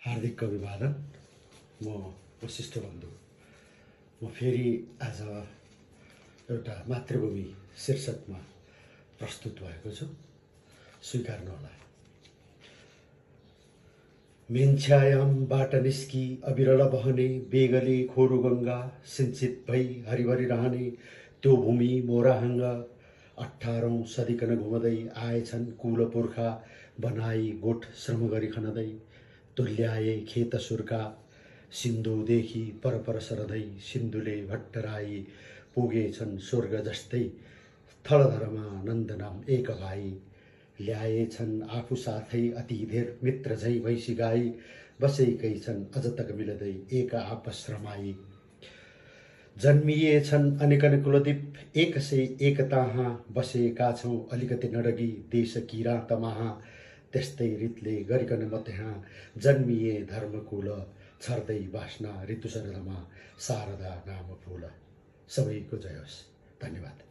हार्दिक अभिवादन। म वशिष्ठ बन्धु। म फेरि आज एउटा मातृभूमि शीर्षकमा प्रस्तुत भएको छु, स्वीकार्नुहोला। मेन्छ्यायामबाट निस्की अविरल बहने बेगले खोरु गङ्गा, सिञ्चित भई हरिभरि रहने त्यो भूमि मोराहाङ्ग। 18औं सदिकन घुमदै आएछन् कुल पुर्खा, बनाई गोठ श्रम गरी खनदै। तुल्याए खेत सुर्का सिन्धुदेखि परपर सरदै, सिन्धुले भट्टराई पुगेछन् स्वर्ग जस्तै। थलधरमा नन्द नाम एक भाइ, ल्याएछन् आफू साथै अति धेर मित्र झै भैँसी गाई। बसेकै छन् अझ तक मिल्दै एक आपस रमाई। जन्मिएछन् अनेकन कुलदीप एकसै एक ताहाँ, बसेका छौँ अलिकति नडगी देश किराँतमाहा। त्यस्तै रीतले गरिकन म त्यहाँ जन्मिए धर्मकुल, छर्दै बास्ना ऋतु शरदमा शारदा नाम फूल। सबैको जय होस्। धन्यवाद।